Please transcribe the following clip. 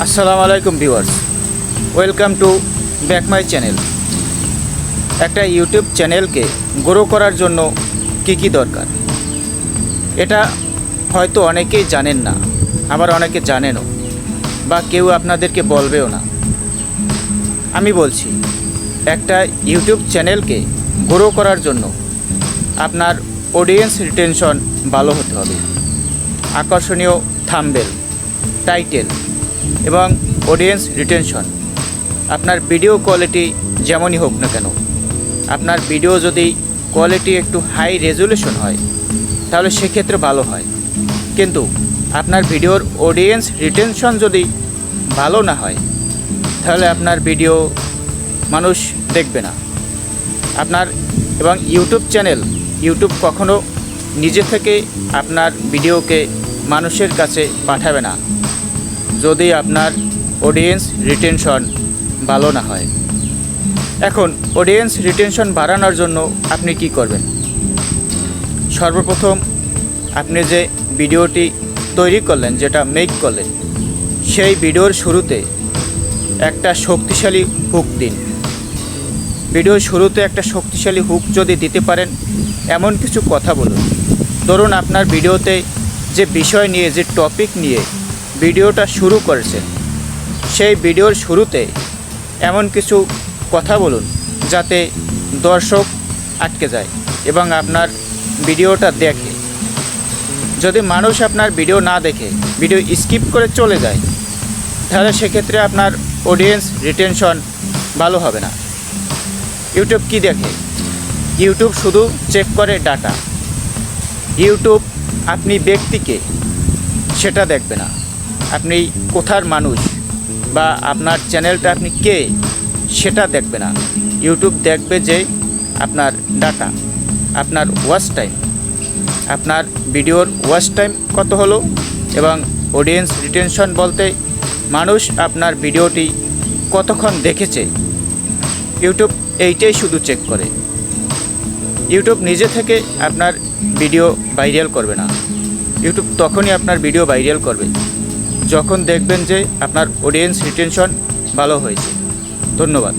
আসসালামু আলাইকুম viewers, welcome to back my channel. একটা ইউটিউব চ্যানেলকে গ্রো করার জন্য কি দরকার, এটা হয়তো অনেকেই জানেন না, আবার অনেকে জানেনও, বা কেউ আপনাদেরকে বলবেও না। আমি বলছি, একটা ইউটিউব চ্যানেলকে গ্রো করার জন্য আপনার অডিয়েন্স রিটেনশন ভালো হতে হবে। আকর্ষণীয় থাম্বনেল, টাইটেল এবং অডিয়েন্স রিটেনশন। আপনার ভিডিও কোয়ালিটি যেমনই হোক না কেন, আপনার ভিডিও যদি কোয়ালিটি একটু হাই রেজুলেশন হয় তাহলে সেক্ষেত্রে ভালো হয়, কিন্তু আপনার ভিডিওর অডিয়েন্স রিটেনশন যদি ভালো না হয় তাহলে আপনার ভিডিও মানুষ দেখবে না। আপনার এবং ইউটিউব কখনো নিজে থেকে আপনার ভিডিওকে মানুষের কাছে পাঠাবে না যদি আপনার অডিয়েন্স রিটেনশন ভালো না হয়। এখন অডিয়েন্স রিটেনশন বাড়ানোর জন্য আপনি কি করবেন? সর্বপ্রথম আপনি যে ভিডিওটি তৈরি করলেন, যেটা মেক করলেন, সেই ভিডিওর শুরুতে একটা শক্তিশালী হুক দিন। ভিডিওর শুরুতে একটা শক্তিশালী হুক যদি দিতে পারেন, এমন কিছু কথা বলুন। ধরুন আপনার ভিডিওতে যে বিষয় নিয়ে, যে টপিক নিয়ে ভিডিওটা শুরু করেছেন, সেই ভিডিওর শুরুতে এমন কিছু কথা বলুন যাতে দর্শক আটকে যায় এবং আপনার ভিডিওটা দেখে। যদি মানুষ আপনার ভিডিও না দেখে ভিডিও স্কিপ করে চলে যায় তাহলে সেক্ষেত্রে আপনার অডিয়েন্স রিটেনশন ভালো হবে না। ইউটিউব কি দেখে? ইউটিউব শুধু চেক করে ডাটা। ইউটিউব আপনি ব্যক্তিকে সেটা দেখবে না, আপনি কোথার মানুষ বা আপনার চ্যানেলটা আপনি কে সেটা দেখবে না। ইউটিউব দেখবে যে আপনার ডাটা, আপনার ওয়াচ টাইম, আপনার ভিডিওর ওয়াচ টাইম কত হলো, এবং অডিয়েন্স রিটেনশন বলতে মানুষ আপনার ভিডিওটি কতক্ষণ দেখেছে। ইউটিউব এইটাই শুধু চেক করে। ইউটিউব নিজে থেকে আপনার ভিডিও ভাইরাল করবে না। ইউটিউব তখনই আপনার ভিডিও ভাইরাল করবে যখন দেখবেন যে আপনার অডিয়েন্স রিটেনশন ভালো হয়েছে। ধন্যবাদ।